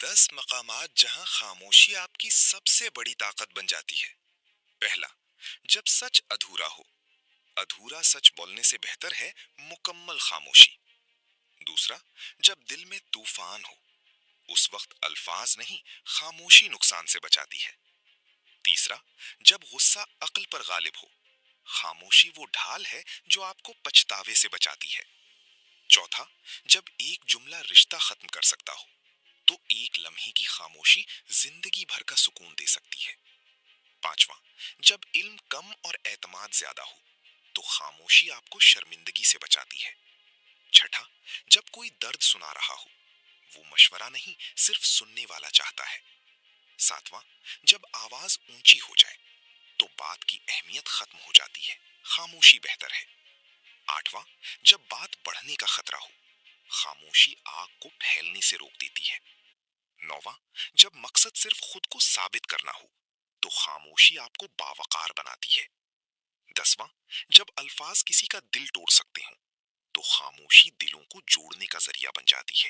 10 مقامات جہاں خاموشی آپ کی سب سے بڑی طاقت بن جاتی ہے۔ پہلا، جب سچ ادھورا ہو۔ ادھورا سچ بولنے سے بہتر ہے مکمل خاموشی۔ دوسرا، جب دل میں طوفان ہو۔ اس وقت الفاظ نہیں، خاموشی نقصان سے بچاتی ہے۔ تیسرا، جب غصہ عقل پر غالب ہو۔ خاموشی وہ ڈھال ہے جو آپ کو پچھتاوے سے بچاتی ہے۔ چوتھا، جب ایک جملہ رشتہ ختم کر سکتا ہو، تو ایک لمحے کی خاموشی زندگی بھر کا سکون دے سکتی ہے۔ پانچواں، جب علم کم اور اعتماد زیادہ ہو، تو خاموشی آپ کو شرمندگی سے بچاتی ہے۔ چھٹا، جب کوئی درد سنا رہا ہو، وہ مشورہ نہیں، صرف سننے والا چاہتا ہے۔ ساتواں، جب آواز اونچی ہو جائے، تو بات کی اہمیت ختم ہو جاتی ہے، خاموشی بہتر ہے۔ آٹھواں، جب بات بڑھنے کا خطرہ ہو، خاموشی آگ کو پھیلنے سے روک دیتی ہے۔ نوواں، جب مقصد صرف خود کو ثابت کرنا ہو، تو خاموشی آپ کو باوقار بناتی ہے۔ 10واں، جب الفاظ کسی کا دل توڑ سکتے ہوں، تو خاموشی دلوں کو جوڑنے کا ذریعہ بن جاتی ہے۔